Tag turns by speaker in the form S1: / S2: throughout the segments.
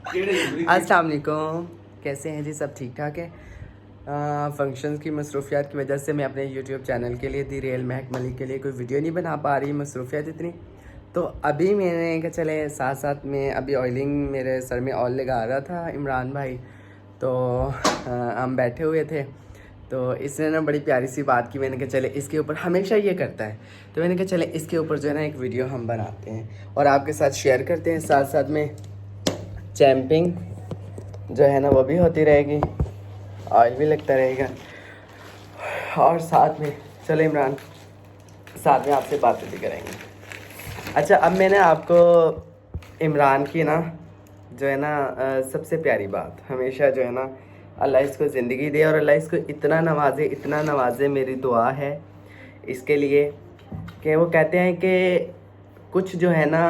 S1: अस्सलाम वालेकुम, कैसे हैं जी? सब ठीक ठाक है। फंक्शंस की मसरूफियात की वजह से मैं अपने यूट्यूब चैनल के लिए दी रियल महक मलिक के लिए कोई वीडियो नहीं बना पा रही, मसरूफियात इतनी। तो अभी मैंने कहा चले साथ साथ में अभी ऑयलिंग मेरे सर में ऑयल लगा रहा था इमरान भाई। तो हम बैठे हुए थे तो इसने ना बड़ी प्यारी सी बात की। मैंने कहा चले इसके ऊपर, हमेशा ये करता है, तो मैंने कहा चले इसके ऊपर जो है ना एक वीडियो हम बनाते हैं और आपके साथ शेयर करते हैं। साथ साथ में चैम्पिंग जो है ना वो भी होती रहेगी, ऑयल भी लगता रहेगा और साथ में चलो इमरान साथ में आपसे बातें भी करेंगे। अच्छा, अब मैंने आपको इमरान की ना जो है ना सबसे प्यारी बात हमेशा जो है ना, अल्लाह इसको ज़िंदगी दे और अल्लाह इसको इतना नवाजे, इतना नवाजे। मेरी दुआ है इसके लिए कि वो कहते हैं कि कुछ जो है ना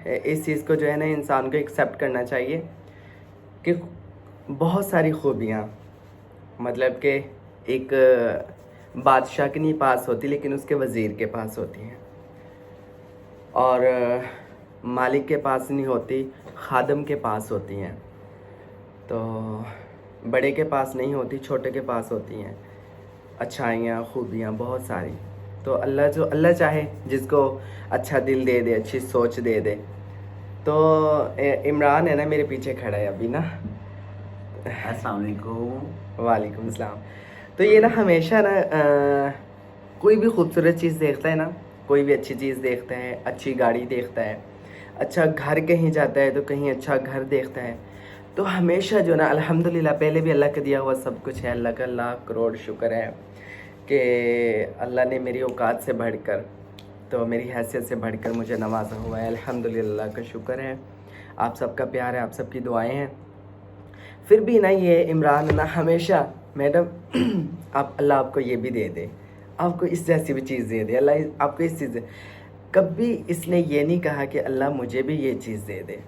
S1: इस चीज़ को जो है ना इंसान को एक्सेप्ट करना चाहिए कि बहुत सारी खूबियाँ, मतलब कि एक बादशाह के नहीं पास होती लेकिन उसके वज़ीर के पास होती हैं, और मालिक के पास नहीं होती, खादम के पास होती हैं। तो बड़े के पास नहीं होती, छोटे के पास होती हैं अच्छाइयाँ, खूबियाँ बहुत सारी। तो अल्लाह जो अल्लाह चाहे जिसको अच्छा दिल दे दे, अच्छी सोच दे दे। तो इमरान है ना मेरे पीछे खड़ा है अभी ना।
S2: अस्सलाम वालेकुम।
S1: वालेकुम अस्सलाम। तो ये ना हमेशा ना कोई भी खूबसूरत चीज़ देखता है ना, कोई भी अच्छी चीज़ देखता है, अच्छी गाड़ी देखता है, अच्छा घर कहीं जाता है तो कहीं अच्छा घर देखता है, तो हमेशा जो ना अल्हम्दुलिल्लाह, पहले भी अल्लाह का दिया हुआ सब कुछ है। अल्लाह का लाख करोड़ शुक्र है कि अल्लाह ने मेरी औकात से बढ़कर, तो मेरी हैसियत से बढ़कर मुझे नवाजा हुआ है। अल्हम्दुलिल्लाह का शुक्र है, आप सबका प्यार है, आप सबकी दुआएं हैं। फिर भी ना ये इमरान ना हमेशा, मैडम आप अल्लाह आपको ये भी दे दे, आपको इस जैसी भी चीज़ दे दे, अल्लाह आपको इस चीज़ दे। कभी इसने ये नहीं कहा कि अल्लाह मुझे भी ये चीज़ दे दे।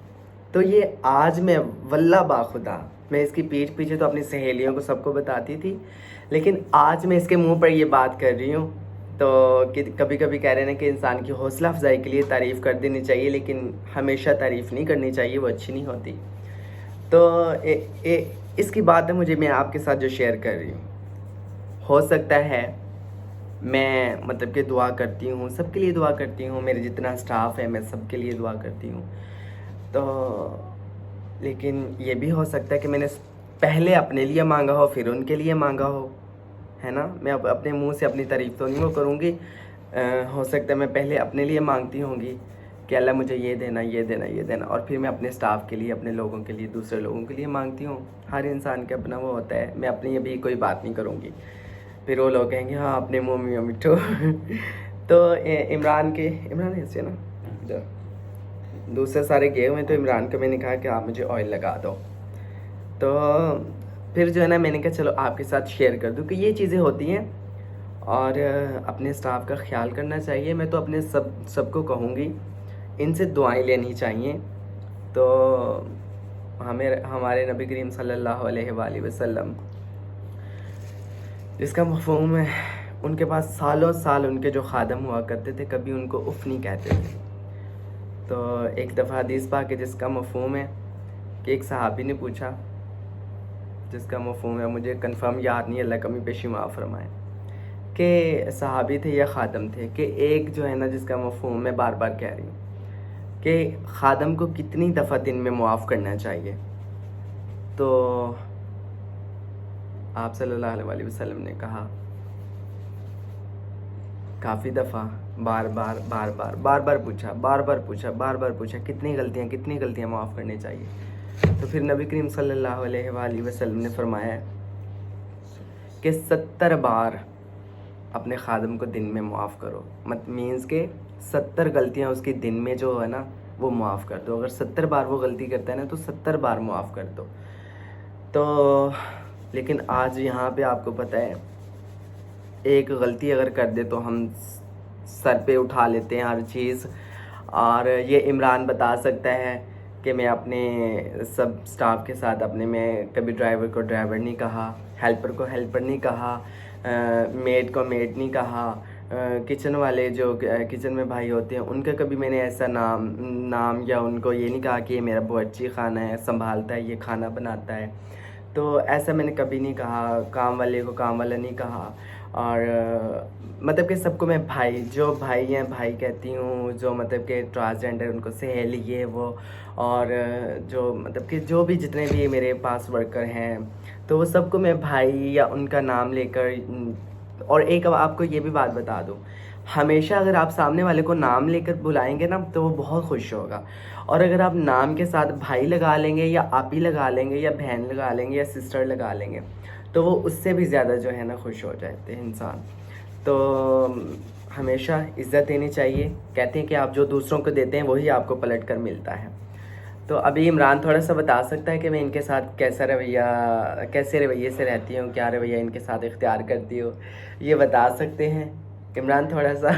S1: तो ये आज मैं वल्लाह बाखुदा, मैं इसकी पीठ पीछे तो अपनी सहेलियों को सबको बताती थी, लेकिन आज मैं इसके मुंह पर ये बात कर रही हूँ। तो कि कभी कभी कह रहे हैं कि इंसान की हौसला अफजाई के लिए तारीफ़ कर देनी चाहिए, लेकिन हमेशा तारीफ़ नहीं करनी चाहिए, वो अच्छी नहीं होती। तो इसकी बात है मुझे, मैं आपके साथ जो शेयर कर रही हूँ, हो सकता है मैं मतलब कि दुआ करती हूँ, सबके लिए दुआ करती हूँ, मेरे जितना स्टाफ है मैं सबके लिए दुआ करती हूँ। तो लेकिन ये भी हो सकता है कि मैंने पहले अपने लिए मांगा हो फिर उनके लिए मांगा हो, है ना। मैं अब अपने मुंह से अपनी तारीफ़ तो नहीं वो करूँगी। हो सकता है मैं पहले अपने लिए मांगती होंगी कि अल्लाह मुझे ये देना, ये देना, ये देना, और फिर मैं अपने स्टाफ के लिए, अपने लोगों के लिए, दूसरे लोगों के लिए मांगती हूँ। हर इंसान का अपना वो होता है। मैं अपनी अभी कोई बात नहीं करूँगी, फिर वो लोग कहेंगे हाँ अपने मुँह में मिठो। तो इमरान ऐसे ना जो दूसरे सारे गए हुए, तो इमरान को मैंने कहा कि आप मुझे ऑयल लगा दो। तो फिर जो है ना मैंने कहा चलो आपके साथ शेयर कर दूँ कि ये चीज़ें होती हैं और अपने स्टाफ का ख्याल करना चाहिए। मैं तो अपने सबको कहूँगी इनसे दुआएं लेनी चाहिए। तो हमारे नबी करीम सल्लल्लाहु अलैहि वसल्लम, जिसका मफ़हूम है, उनके पास सालों साल उनके जो खादम हुआ करते थे कभी उनको उफ़ नहीं कहते थे। तो एक दफ़ा हदीस पाक है जिसका मफ़हूम है कि एक सहाबी ने पूछा, जिसका मफ़हूम है मुझे कंफर्म याद नहीं, अल्लाह कमी पेशी माफ़ फरमाए, कि सहाबी थे या ख़ादम थे, कि एक जो है ना जिसका मफ़हूम मैं बार बार कह रही हूँ कि ख़ादम को कितनी दफ़ा दिन में मुआफ़ करना चाहिए। तो आप सल्लल्लाहु अलैहि वसल्लम ने कहा काफ़ी दफ़ा, बार बार पूछा कितनी गलतियाँ माफ़ करनी चाहिए। तो फिर नबी करीम सल्लल्लाहु अलैहि वसल्लम ने फरमाया कि 70 बार अपने ख़ादम को दिन में मुआफ़ करो। मत मीन्स के 70 गलतियाँ उसकी दिन में जो है ना वो मुआफ़ कर दो। अगर 70 बार वो गलती करता है ना तो 70 बार मुआफ़ कर दो। तो लेकिन आज यहाँ पे आपको पता है, एक गलती अगर कर दे तो हम सर पे उठा लेते हैं हर चीज़। और ये इमरान बता सकता है कि मैं अपने सब स्टाफ के साथ अपने में कभी ड्राइवर को ड्राइवर नहीं कहा, हेल्पर को हेल्पर नहीं कहा, मेड को मेड नहीं कहा, किचन वाले जो किचन में भाई होते हैं उनका कभी मैंने ऐसा नाम या उनको ये नहीं कहा कि ये मेरा बावर्ची खाना है, संभालता है, ये खाना बनाता है। तो ऐसा मैंने कभी नहीं कहा, काम वाले को काम वाला नहीं कहा। और मतलब कि सबको मैं भाई, जो भाई हैं भाई कहती हूँ, जो मतलब कि ट्रांसजेंडर उनको सहेली ये वो, और जो मतलब कि जो भी जितने भी मेरे पास वर्कर हैं तो वो सबको मैं भाई या उनका नाम लेकर। और एक अब आपको ये भी बात बता दूँ, हमेशा अगर आप सामने वाले को नाम लेकर बुलाएंगे ना तो वो बहुत खुश होगा। और अगर आप नाम के साथ भाई लगा लेंगे या आप ही लगा लेंगे या बहन लगा लेंगे या सिस्टर लगा लेंगे तो वो उससे भी ज़्यादा जो है ना खुश हो जाते हैं इंसान। तो हमेशा इज़्ज़त देनी चाहिए। कहते हैं कि आप जो दूसरों को देते हैं वही आपको पलट कर मिलता है। तो अभी इमरान थोड़ा सा बता सकता है कि मैं इनके साथ कैसे रवैये से रहती हूँ, क्या रवैया इनके साथ इख्तियार करती हूँ, ये बता सकते हैं इमरान थोड़ा सा?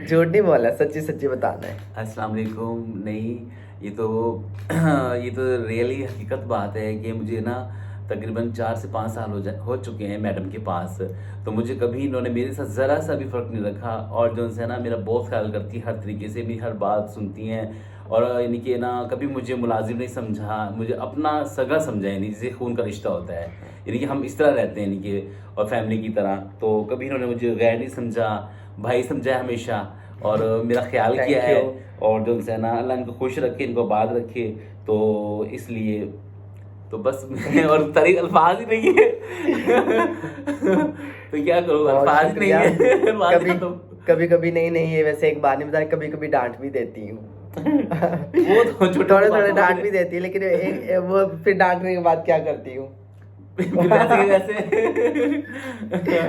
S1: झूठ नहीं बोला, सच्ची सच्ची बताना है।
S2: अस्सलाम वालेकुम। नहीं, ये तो रियली हकीकत बात है कि मुझे ना तकरीबन 4 से 5 साल हो चुके हैं मैडम के पास। तो मुझे कभी इन्होंने मेरे साथ ज़रा सा भी फ़र्क नहीं रखा, और जो है ना मेरा बहुत ख्याल करती है, हर तरीके से मेरी हर बात सुनती हैं। और यानी कि ना कभी मुझे मुलाजिम नहीं समझा, मुझे अपना सगा समझा, यानी जैसे खून का रिश्ता होता है, यानी कि हम इस तरह रहते हैं यानी कि, और फैमिली की तरह। तो कभी इन्होंने मुझे गैर नहीं समझा, भाई समझा है हमेशा, और मेरा ख्याल किया है। और जो है ना अल्लाह इनको खुश रखे, इनको आबाद रखे। तो इसलिए तो बस मैं और तारीफ अल्फाज ही नहीं है। तो क्या करूँ, अल्फाज नहीं है।
S1: कभी नहीं है, वैसे एक बात नहीं बता, कभी कभी डांट भी देती हूँ।
S2: वो तो
S1: थोड़े डांट भी देती है, लेकिन वो फिर डांटने के बाद क्या करती हूँ?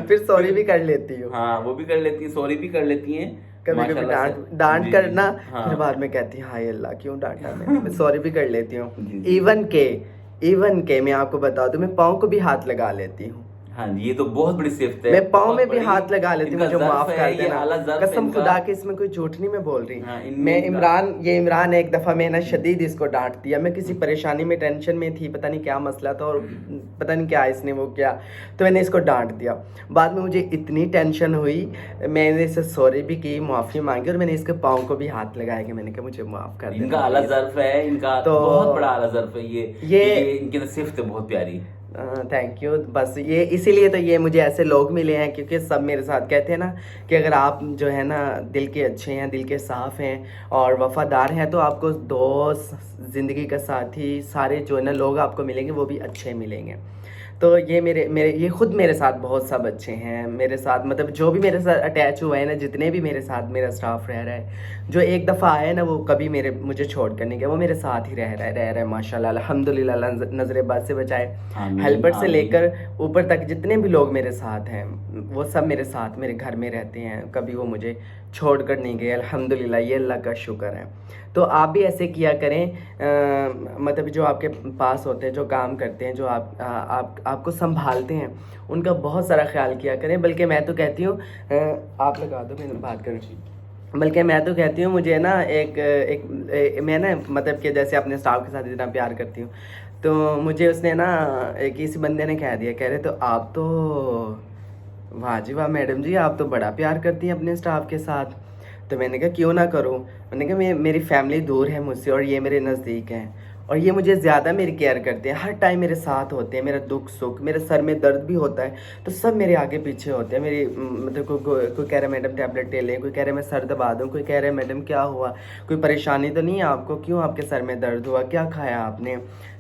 S1: फिर सॉरी भी कर लेती हूँ।
S2: हाँ, वो भी कर लेती है, सॉरी भी कर लेती हैं
S1: कभी कभी डांट करना। हाँ। फिर बाद में कहती है हाय अल्लाह क्यों डांटा मैं सॉरी भी कर लेती हूँ। इवन के मैं आपको बता दूं, मैं पाँव को भी हाथ लगा लेती हूँ।
S2: हाँ, ये तो बहुत बड़ी सिफ्त है।
S1: मैं पाँव में भी हाथ लगा लेती हूँ, मुझे माफ कर देना, कसम खुदा की, इसमें कोई झूठ नहीं मैं बोल रही। हाँ, मैं इमरान एक दफ़ा मैं ना शदीद इसको डांट दिया। मैं किसी परेशानी में, टेंशन में थी, पता नहीं क्या मसला था और पता नहीं क्या इसने वो किया, तो मैंने इसको डांट दिया। बाद में मुझे इतनी टेंशन हुई, मैंने इससे सॉरी भी की, माफ़ी मांगी, और मैंने इसके पाँव को भी हाथ लगाया कि मैंने कहा मुझे माफ़ कर देना।
S2: इनका आला ज़र्फ है, इनका तो बहुत बड़ा आला ज़र्फ है ये इनकी सिफ्त बहुत प्यारी।
S1: Thank you. बस ये इसीलिए तो ये मुझे ऐसे लोग मिले हैं, क्योंकि सब मेरे साथ कहते हैं ना कि अगर आप जो है ना दिल के अच्छे हैं, दिल के साफ़ हैं और वफ़ादार हैं, तो आपको दोस्त, ज़िंदगी का साथी, सारे जो है ना लोग आपको मिलेंगे वो भी अच्छे मिलेंगे। तो ये ये खुद मेरे साथ बहुत सब अच्छे हैं। मेरे साथ मतलब जो भी मेरे साथ अटैच हुआ है ना, जितने भी मेरे साथ मेरा स्टाफ रह रहा है, जो एक दफ़ा आया ना वो कभी मुझे छोड़ कर नहीं गया, वो मेरे साथ ही रह रहा है माशाल्लाह अल्हम्दुलिल्लाह, नज़रेबाज से बचाए, हेल्पर से लेकर ऊपर तक जितने भी लोग मेरे साथ हैं वो सब मेरे साथ मेरे घर में रहते हैं, कभी वो मुझे छोड़ कर नहीं गए अल्हम्दुलिल्लाह, ये अल्लाह का शुक्र है। तो आप भी ऐसे किया करें, मतलब जो आपके पास होते हैं, जो काम करते हैं, जो आपको संभालते हैं, उनका बहुत सारा ख्याल किया करें। बल्कि मैं तो कहती हूँ, आप लगा दो, मैं बात करूँ, बल्कि मैं तो कहती हूँ मुझे ना मैं ना मतलब कि जैसे अपने स्टाफ के साथ इतना प्यार करती हूँ, तो मुझे उसने ना किसी बंदे ने कह दिया, कह रहे तो आप तो वाह जी वाह मैडम जी, आप तो बड़ा प्यार करती हैं अपने स्टाफ के साथ। तो मैंने कहा क्यों ना करूं। मैंने कहा मेरी फैमिली दूर है मुझसे और ये मेरे नज़दीक हैं, और ये मुझे ज़्यादा मेरी केयर करते हैं, हर टाइम मेरे साथ होते हैं। मेरा दुख सुख, मेरे सर में दर्द भी होता है तो सब मेरे आगे पीछे होते हैं। मेरी मतलब कोई कह रहा है मैडम टैबलेट ले लें, कोई कह रहा है मैं सर दबा दूँ, कोई कह रहा है मैडम क्या हुआ, कोई परेशानी तो नहीं है आपको, क्यों आपके सर में दर्द हुआ, क्या खाया आपने,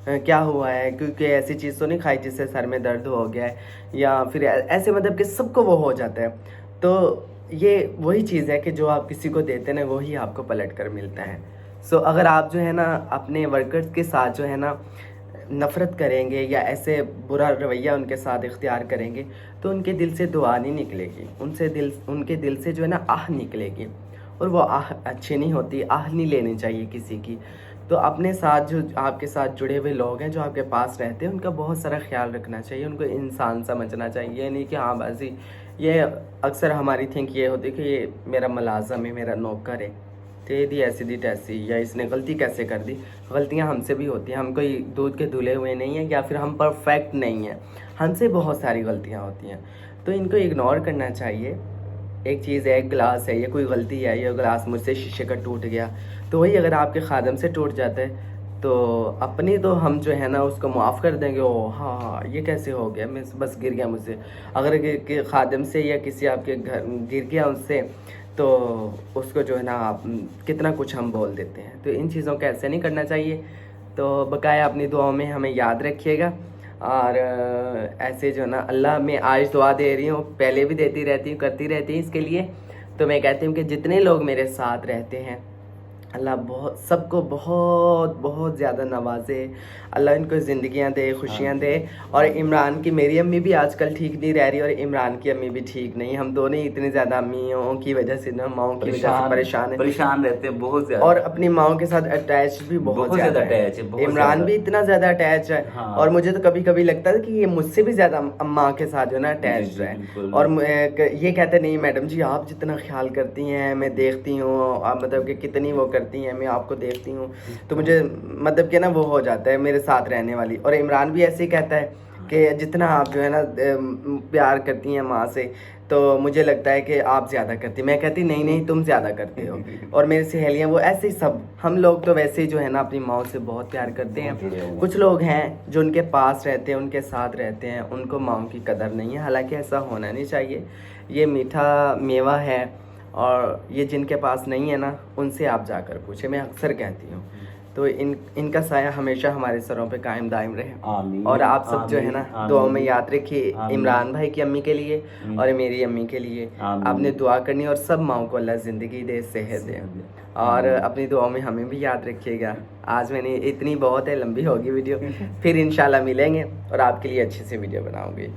S1: क्या हुआ है, क्योंकि ऐसी चीज़ तो नहीं खाई जिससे सर में दर्द हो गया है, या फिर ऐसे मतलब कि सबको वो हो जाता है। तो ये वही चीज़ है कि जो आप किसी को देते हैं ना वही आपको पलट कर मिलता है। सो अगर आप जो है ना अपने वर्कर्स के साथ जो है ना नफ़रत करेंगे या ऐसे बुरा रवैया उनके साथ इख्तियार करेंगे तो उनके दिल से दुआ नहीं निकलेगी, उनके दिल से जो है ना आह निकलेगी, और वो आह अच्छी नहीं होती, आह नहीं लेनी चाहिए किसी की। तो अपने साथ जो आपके साथ जुड़े हुए लोग हैं, जो आपके पास रहते हैं, उनका बहुत सारा ख्याल रखना चाहिए, उनको इंसान समझना चाहिए। ये नहीं कि हाँ बाजी, ये अक्सर हमारी थिंक ये होती है कि ये मेरा मुलाज़म है, मेरा नौकर है, दी ऐसी दी तैसी, या इसने गलती कैसे कर दी। गलतियां हमसे भी होती हैं, हम कोई दूध के धुले हुए नहीं हैं, या फिर हम परफेक्ट नहीं हैं, हमसे बहुत सारी गलतियां होती हैं। तो इनको इग्नोर करना चाहिए। एक चीज़ है, एक गिलास है, ये कोई गलती है, ये गिलास मुझसे शीशे का टूट गया, तो वही अगर आपके खादम से टूट जाता है तो अपनी तो हम जो है ना उसको माफ़ कर देंगे, ओ हाँ ये कैसे हो गया, मैं बस गिर गया मुझसे। अगर कि खादम से या किसी आपके घर गिर गया उससे, तो उसको जो है ना आप कितना कुछ हम बोल देते हैं। तो इन चीज़ों का ऐसे नहीं करना चाहिए। तो बकाया अपनी दुआओं में हमें याद रखिएगा। और ऐसे जो है ना, अल्लाह मैं आज दुआ दे रही हूँ, पहले भी देती रहती हूँ, करती रहती हूँ इसके लिए। तो मैं कहती हूँ कि जितने लोग मेरे साथ रहते हैं, अल्लाह बहुत सबको बहुत बहुत ज़्यादा नवाजे, अल्लाह इनको ज़िंदगियाँ दे, खुशियाँ दे। और इमरान की, मेरी अम्मी भी आजकल ठीक नहीं रह रही और इमरान की अम्मी भी ठीक नहीं। हम दोनों ही इतनी ज़्यादा अम्मियों की वजह से ना, माओं की वजह से
S2: परेशान रहते हैं बहुत ज़्यादा,
S1: और अपनी माओं के साथ अटैच भी बहुत ज़्यादा
S2: अटैच है।
S1: इमरान भी इतना ज़्यादा अटैच है।
S2: हाँ।
S1: और मुझे तो कभी कभी लगता है कि ये मुझसे भी ज़्यादा माँ के साथ जो ना अटैच है। और ये कहते नहीं मैडम जी आप जितना ख्याल करती हैं मैं देखती हूँ, आप मतलब कि कितनी वो करती हैं, मैं आपको देखती हूँ, तो मुझे मतलब कि ना वो हो जाता है मेरे साथ रहने वाली। और इमरान भी ऐसे ही कहता है कि जितना आप जो है ना प्यार करती हैं माँ से, तो मुझे लगता है कि आप ज़्यादा करती। मैं कहती नहीं नहीं तुम ज़्यादा करते हो। और मेरी सहेलियाँ वो ऐसे ही सब, हम लोग तो वैसे ही जो है ना अपनी माँ से बहुत प्यार करते हैं। कुछ लोग हैं जो उनके पास रहते हैं, उनके साथ रहते हैं, उनको माँ की कदर नहीं है। हालांकि ऐसा होना नहीं चाहिए, ये मीठा मेवा है। और ये जिनके पास नहीं है ना, उनसे आप जाकर पूछे, मैं अक्सर कहती हूँ। तो इनका साया हमेशा हमारे सरों पे कायम दायम रहे।
S2: आमीन।
S1: और आप सब जो है ना दुआ में याद रखिए,
S2: आमीन।
S1: इमरान भाई की अम्मी के लिए और मेरी अम्मी के लिए आपने दुआ करनी। और सब माओं को अल्लाह ज़िंदगी दे, सेहत दे। और अपनी दुआओं में हमें भी याद रखिएगा। आज मैंने इतनी बहुत है, लंबी होगी वीडियो, फिर इंशाल्लाह मिलेंगे और आपके लिए अच्छी सी वीडियो बनाऊंगी।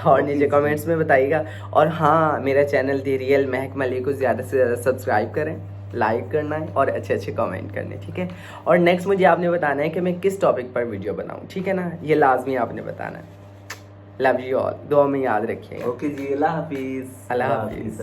S1: और नीचे कमेंट्स में बताइएगा। और हाँ, मेरा चैनल दी रियल महक मलिक को ज़्यादा से ज़्यादा सब्सक्राइब करें, लाइक करना है और अच्छे अच्छे कमेंट करने, ठीक है। और नेक्स्ट मुझे आपने बताना है कि मैं किस टॉपिक पर वीडियो बनाऊं, ठीक है ना, ये लाजमी आपने बताना है। लव यू ऑल, दुआ में याद रखिएगा।
S2: ओके जी, अल्लाह हाफिज़।
S1: अल्लाह हाफिज़।